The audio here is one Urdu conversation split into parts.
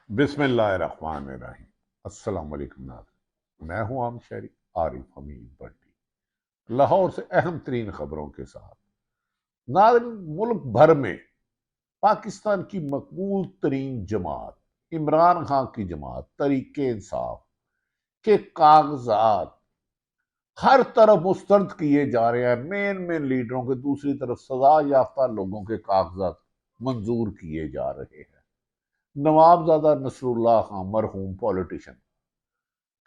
بسم اللہ الرحمن الرحیم۔ السلام علیکم ناظرین، میں ہوں عام شہری عارف حمید بھٹی، لاہور سے اہم ترین خبروں کے ساتھ۔ ناظرین، ملک بھر میں پاکستان کی مقبول ترین جماعت عمران خان کی جماعت تحریک انصاف کے کاغذات ہر طرف مسترد کیے جا رہے ہیں۔ مین لیڈروں کے، دوسری طرف سزا یافتہ لوگوں کے کاغذات منظور کیے جا رہے ہیں۔ نوابزادہ نصر اللہ خان، مرحوم پولیٹیشن،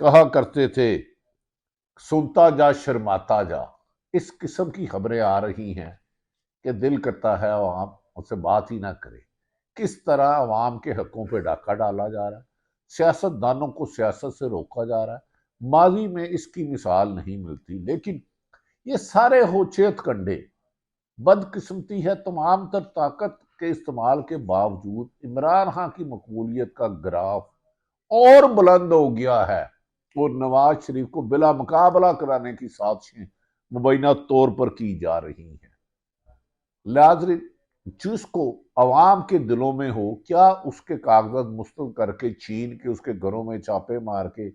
کہا کرتے تھے سنتا جا شرماتا جا۔ اس قسم کی خبریں آ رہی ہیں کہ دل کرتا ہے عوام اس سے بات ہی نہ کرے۔ کس طرح عوام کے حقوں پہ ڈاکہ ڈالا جا رہا ہے، سیاست دانوں کو سیاست سے روکا جا رہا ہے۔ ماضی میں اس کی مثال نہیں ملتی، لیکن یہ سارے ہوچیت کنڈے بدقسمتی ہے۔ تمام تر طاقت کے استعمال کے باوجود عمران خان کی مقبولیت کا گراف اور بلند ہو گیا ہے، اور نواز شریف کو بلا مقابلہ کرانے کی سازشیں مبینہ طور پر کی جا رہی ہیں۔ لہذا جس کو عوام کے دلوں میں ہو، کیا اس کے کاغذات مسترد کر کے، چھین کے، اس کے گھروں میں چھاپے مار کے،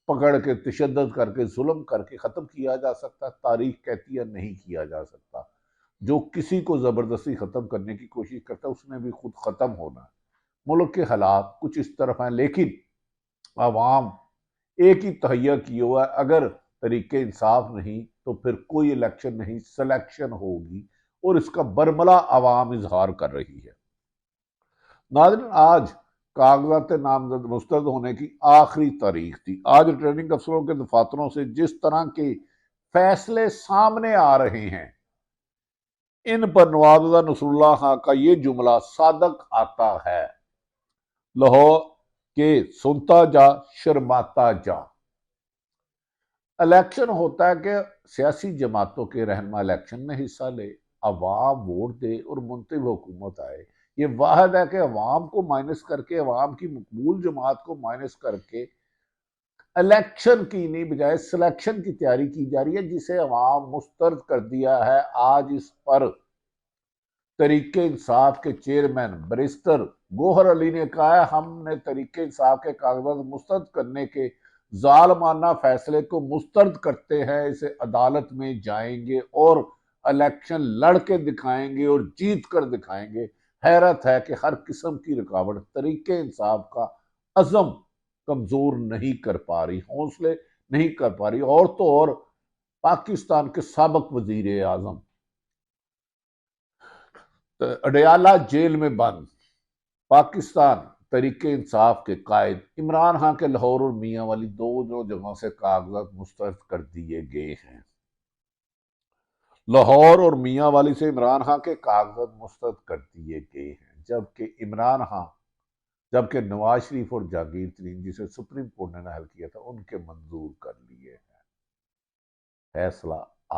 پکڑ کے، تشدد کر کے، ظلم کر کے ختم کیا جا سکتا؟ تاریخ کہتی ہے نہیں کیا جا سکتا۔ جو کسی کو زبردستی ختم کرنے کی کوشش کرتا ہے، اس نے بھی خود ختم ہونا ہے۔ ملک کے حالات کچھ اس طرف ہیں، لیکن عوام ایک ہی تہیہ کیا ہوا ہے، اگر طریق انصاف نہیں تو پھر کوئی الیکشن نہیں، سلیکشن ہوگی، اور اس کا برملا عوام اظہار کر رہی ہے۔ ناظرین، آج کاغذات نامزد مسترد ہونے کی آخری تاریخ تھی۔ آج ریٹرننگ افسروں کے دفاتروں سے جس طرح کے فیصلے سامنے آ رہے ہیں، ان پر نوابزادہ نصر اللہ خان کا یہ جملہ صادق آتا ہے، لاہور کے سنتا جا شرماتا جا۔ الیکشن ہوتا ہے کہ سیاسی جماعتوں کے رہنما الیکشن میں حصہ لے، عوام ووٹ دے اور منتخب حکومت آئے۔ یہ واحد ہے کہ عوام کو مائنس کر کے، عوام کی مقبول جماعت کو مائنس کر کے الیکشن کی نہیں بجائے سلیکشن کی تیاری کی جا رہی ہے، جسے عوام مسترد کر دیا ہے۔ آج اس پر تحریک انصاف کے چیئرمین بریسٹر گوہر علی نے کہا ہے، ہم نے تحریک انصاف کے کاغذات مسترد کرنے کے ظالمانہ فیصلے کو مسترد کرتے ہیں، اسے عدالت میں جائیں گے اور الیکشن لڑ کے دکھائیں گے اور جیت کر دکھائیں گے۔ حیرت ہے کہ ہر قسم کی رکاوٹ تحریک انصاف کا عزم کمزور نہیں کر پا رہی، حوصلے نہیں کر پا رہی۔ اور تو اور پاکستان کے سابق وزیر اعظم اڈیالہ جیل میں بند، پاکستان تحریک انصاف کے قائد عمران خان کے لاہور اور میاں والی دو جگہوں سے کاغذات مسترد کر دیے گئے ہیں۔ لاہور اور میاں والی سے عمران خان کے کاغذات مسترد کر دیے گئے ہیں، جبکہ نواز شریف اور جہانگیر ترین، جسے سپریم کورٹ نے نااہل کیا تھا، ان کے منظور کر لیے ہیں۔ فیصلہ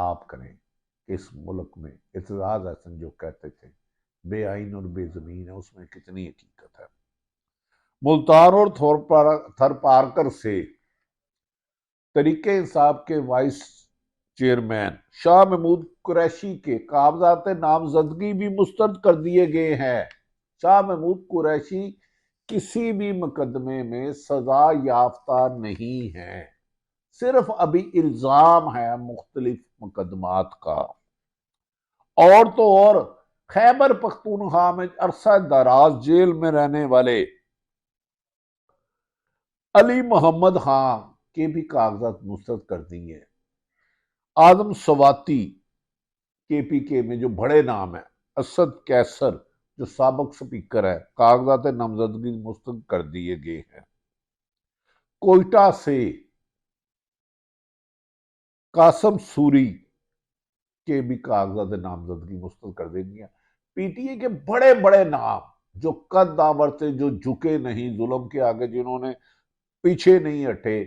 آپ کریں کہ اس ملک میں اعتزاز احسن جو کہتے تھے بے آئین اور بے زمین ہے، اس میں کتنی حقیقت ہے۔ ملتان اور تھر پارکر سے تحریک انصاف کے وائس چیئرمین شاہ محمود قریشی کے کاغذات نامزدگی بھی مسترد کر دیے گئے ہیں۔ شاہ محمود قریشی کسی بھی مقدمے میں سزا یافتہ نہیں ہے، صرف ابھی الزام ہے مختلف مقدمات کا۔ اور تو اور خیبر پختونخوا میں عرصہ دراز جیل میں رہنے والے علی محمد خان کے بھی کاغذات مسترد کر دیے۔ آدم سواتی کے پی کے میں جو بڑے نام ہیں، اسد کیسر جو سابق سپیکر ہے، کاغذات نامزدگی مسترد کر دیے گئے ہیں۔ کوئٹہ سے قاسم سوری کے بھی کاغذات نامزدگی مسترد کر دیں گے۔ پی ٹی اے کے بڑے بڑے نام جو قد آور تھے، جو جھکے نہیں ظلم کے آگے، جنہوں نے پیچھے نہیں ہٹے،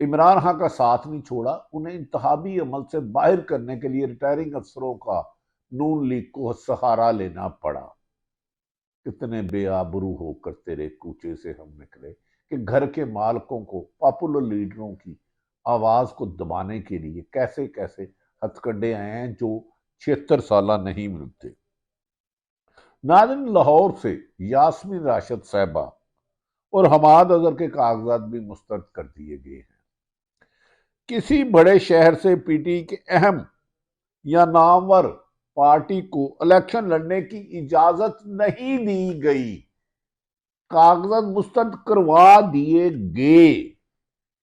عمران خان کا ساتھ نہیں چھوڑا، انہیں انتخابی عمل سے باہر کرنے کے لیے ریٹائرنگ افسروں کا نون لیگ کو سہارا لینا پڑا۔ کتنے بے آبرو ہو کر تیرے کوچے سے ہم نکلے، کہ گھر کے مالکوں کو، پاپولر لیڈروں کی آواز کو دبانے کے لیے کیسے کیسے ہتھ کنڈے آئے ہیں جو 76 سالہ نہیں ملتے۔ ناظرین، لاہور سے یاسمین راشد صاحبہ اور حماد اظہر کے کاغذات بھی مسترد کر دیے گئے ہیں۔ کسی بڑے شہر سے پی ٹی کے اہم یا نامور پارٹی کو الیکشن لڑنے کی اجازت نہیں دی گئی، کاغذات مسترد کروا دیے گئے۔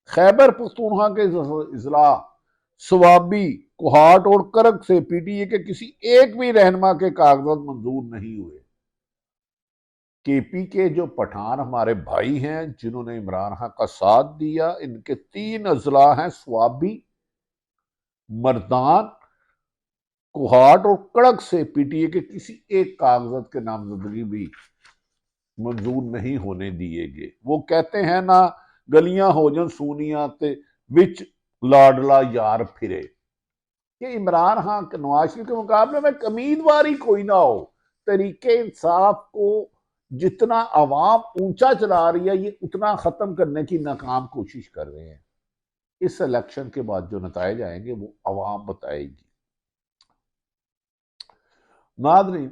خیبر پختونخوا کے اضلاع سوابی، کوہاٹ اور کرک سے پی ٹی اے کے کسی ایک بھی رہنما کے کاغذات منظور نہیں ہوئے۔ کے پی کے جو پٹھان ہمارے بھائی ہیں جنہوں نے عمران خان کا ساتھ دیا، ان کے 3 اضلاع ہیں، سوابی، مردان، کوہاٹ اور کڑک سے پی ٹی اے کے کسی ایک کاغذات کے نامزدگی بھی منظور نہیں ہونے دیے گئے۔ وہ کہتے ہیں نا گلیاں ہو جن سونیاں تے وچ لاڈلا یار پھرے، کہ عمران خان کے نواز شریف کے مقابلے میں امیدواری کوئی نہ ہو، طریقے انصاف کو جتنا عوام اونچا چلا رہی ہے یہ اتنا ختم کرنے کی ناکام کوشش کر رہے ہیں۔ اس الیکشن کے بعد جو نتائج آئیں گے وہ عوام بتائے گی۔ ناظرین،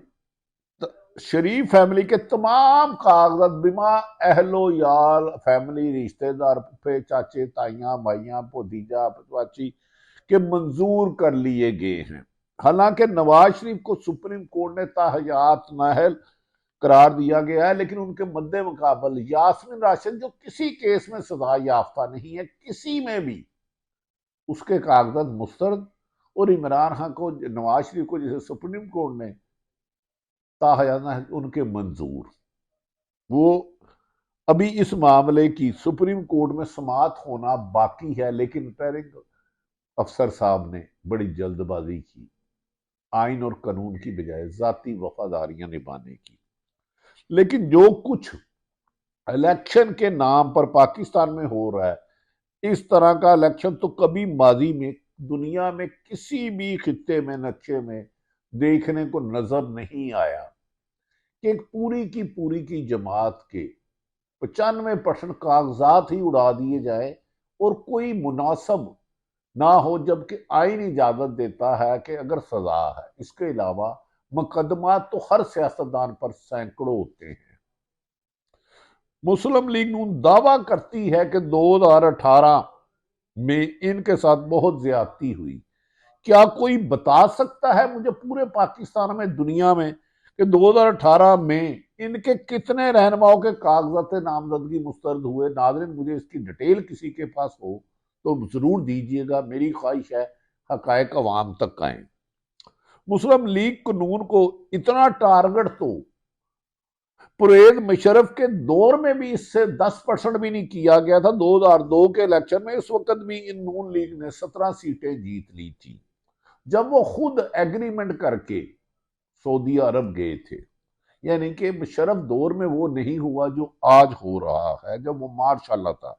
شریف فیملی کے تمام کاغذات بما اہل و یال فیملی، رشتہ دار، پھپھے، چاچے، تائیاں، بھائیاں، بھتیجا، چاچی کے منظور کر لیے گئے ہیں۔ حالانکہ نواز شریف کو سپریم کورٹ نے تاحیات نااہل قرار دیا گیا ہے، لیکن ان کے مد مقابل یاسمین راشد جو کسی کیس میں سزا یافتہ نہیں ہے، کسی میں بھی، اس کے کاغذات مسترد، اور عمران خان کو، نواز شریف کو جسے سپریم کورٹ نے تاحیات ان کے منظور۔ وہ ابھی اس معاملے کی سپریم کورٹ میں سماعت ہونا باقی ہے، لیکن ریٹرننگ افسر صاحب نے بڑی جلد بازی کی، آئین اور قانون کی بجائے ذاتی وفاداریاں نبھانے کی۔ لیکن جو کچھ الیکشن کے نام پر پاکستان میں ہو رہا ہے، اس طرح کا الیکشن تو کبھی ماضی میں دنیا میں کسی بھی خطے میں، نقشے میں دیکھنے کو نظر نہیں آیا کہ ایک پوری کی جماعت کے 95% کاغذات ہی اڑا دیے جائے اور کوئی مناسب نہ ہو، جبکہ آئین اجازت دیتا ہے کہ اگر سزا ہے۔ اس کے علاوہ مقدمات تو ہر سیاستدان پر سینکڑوں ہوتے ہیں۔ مسلم لیگ نون دعویٰ کرتی ہے کہ 2018 میں ان کے ساتھ بہت زیادتی ہوئی۔ کیا کوئی بتا سکتا ہے مجھے پورے پاکستان میں، دنیا میں، کہ 2018 میں ان کے کتنے رہنماؤں کے کاغذات نامزدگی مسترد ہوئے؟ ناظرین، مجھے اس کی ڈیٹیل کسی کے پاس ہو تو ضرور دیجیے گا، میری خواہش ہے حقائق عوام تک آئیں۔ مسلم لیگ نون کو اتنا ٹارگٹ تو پرویز مشرف کے دور میں بھی اس سے 10% بھی نہیں کیا گیا تھا۔ 2002 کے الیکشن میں اس وقت بھی ان نون لیگ نے 17 سیٹیں جیت لی تھی، جب وہ خود ایگریمنٹ کر کے سعودی عرب گئے تھے۔ یعنی کہ مشرف دور میں وہ نہیں ہوا جو آج ہو رہا ہے، جب وہ ماشاءاللہ تھا۔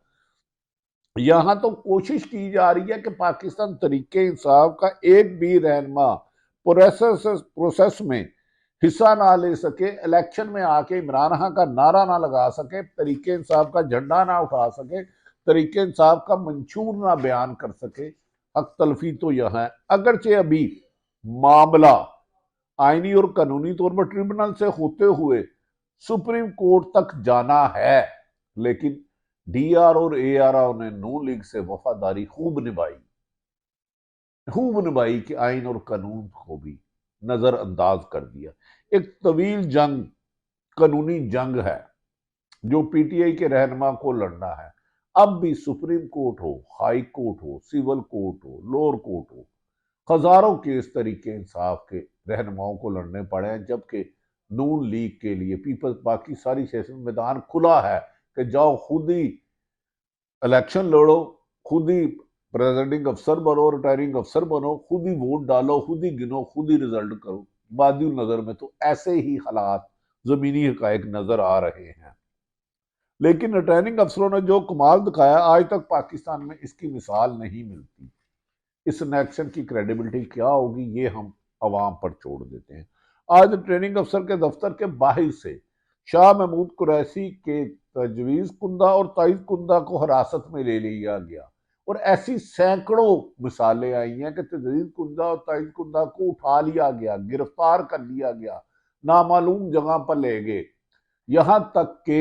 یہاں تو کوشش کی جا رہی ہے کہ پاکستان طریقے انصاف کا ایک بھی رہنما پروسیس میں حصہ نہ لے سکے، الیکشن میں آ کے عمران خان کا نعرہ نہ لگا سکے، طریقے انصاف کا جھنڈا نہ اٹھا سکے، طریقے انصاف کا منشور نہ بیان کر سکے۔ حق تلفی تو یہاں ہے، اگرچہ ابھی معاملہ آئینی اور قانونی طور پر ٹریبونل سے ہوتے ہوئے سپریم کورٹ تک جانا ہے، لیکن ڈی آر اور اے آر او نے نون لیگ سے وفاداری خوب نبھائی کہ آئین اور قانون کو بھی نظر انداز کر دیا۔ ایک طویل جنگ، قانونی جنگ ہے جو پی ٹی آئی کے رہنما کو لڑنا ہے۔ اب بھی سپریم کورٹ ہو، ہائی کورٹ ہو، سول کورٹ ہو، لوور کورٹ ہو، ہزاروں کیس طریقے انصاف کے رہنماؤں کو لڑنے پڑے ہیں، جبکہ نون لیگ کے لیے پیپلز باقی ساری سیاسی میدان کھلا ہے کہ جاؤ خود ہی الیکشن لڑو، خود ہی پریزائڈنگ افسر بنو، ریٹائرنگ افسر بنو، خود ہی ووٹ ڈالو، خود ہی گنو، خود ہی رزلٹ کرو۔ بادی النظر میں تو ایسے ہی حالات، زمینی حقائق نظر آ رہے ہیں۔ لیکن ریٹائرنگ افسروں نے جو کمال دکھایا، آج تک پاکستان میں اس کی مثال نہیں ملتی۔ اس الیکشن کی کریڈیبلٹی کیا ہوگی یہ ہم عوام پر چھوڑ دیتے ہیں۔ آج ریٹرننگ افسر کے دفتر کے باہر سے شاہ محمود قریشی کے تجویز کنندہ اور تائید کنندہ کو حراست میں لے لیا گیا، اور ایسی سینکڑوں مثالیں آئی ہیں کہ تجویز کنندہ اور تائید کنندہ کو اٹھا لیا گیا، گرفتار کر لیا گیا، نامعلوم جگہ پر لے گئے، یہاں تک کہ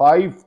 55